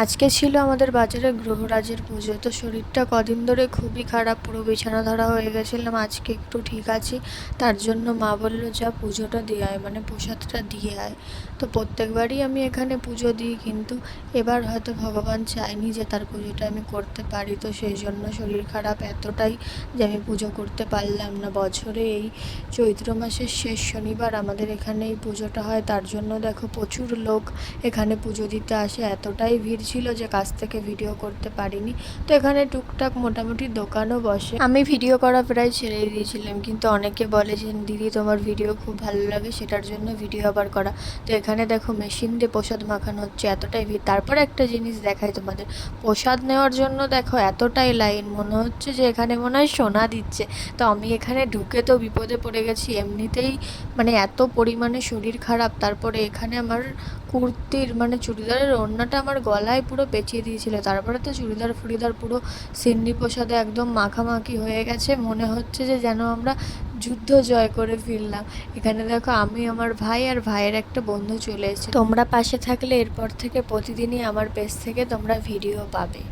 আজকে ছিল আমাদের বাজারে গ্রহরাজের পুজো। তো শরীরটা কদিন ধরে খুবই খারাপ, পুরো বিছানা ধরা হয়ে গেছিলাম। আজকে একটু ঠিক আছি, তার জন্য মা বললো যা পুজোটা দিয়ে আয়, মানে প্রসাদটা দিয়ে আয়। তো প্রত্যেকবারই আমি এখানে পুজো দিই, কিন্তু এবার হয়তো ভগবান চায়নি যে তার পুজোটা আমি করতে পারি। তো সেই জন্য শরীর খারাপ এতটাই যে আমি পুজো করতে পারলাম না। বছরে এই চৈত্র মাসের শেষ শনিবার আমাদের এখানে এই পুজোটা হয়, তার জন্য দেখো প্রচুর লোক এখানে পুজো দিতে আসে। এতটাই ভিড় ছিল যে কাছ থেকে ভিডিও করতে পারিনি। তো এখানে টুকটাক মোটামুটি দোকানও বসে। আমি ভিডিও করা প্রায় ছেড়ে দিয়েছিলাম, কিন্তু অনেকে বলে যে দিদি তোমার ভিডিও খুব ভালো লাগে, সেটার জন্য ভিডিও আবার করা। তো এখানে দেখো মেশিন দিয়ে প্রসাদ মাখানো হচ্ছে, এতটাই ভিড়। তারপরে একটা জিনিস দেখাই তোমাদের, প্রসাদ নেওয়ার জন্য দেখো এতটাই লাইন, মনে হচ্ছে যে এখানে মনে হয় সোনা দিচ্ছে। তো আমি এখানে ঢুকে তো বিপদে পড়ে গেছি, এমনিতেই মানে এত পরিমাণে শরীর খারাপ, তারপরে এখানে আমার কুর্তির মানে চুড়িদারের ওড়নাটা আমার গলায় পুরো পেঁচিয়ে দিয়েছিল। তারপরে তো চুড়িদার ফুড়িদার পুরো সিন্নি প্রসাদে একদম মাখামাখি হয়ে গেছে, মনে হচ্ছে যে যেন আমরা যুদ্ধ জয় করে ফিরলাম। এখানে দেখো আমি, আমার ভাই আর ভাইয়ের একটা বন্ধু চলে এসেছে। তোমরা পাশে থাকলে এরপর থেকে প্রতিদিনই আমার পেজ থেকে তোমরা ভিডিও পাবে।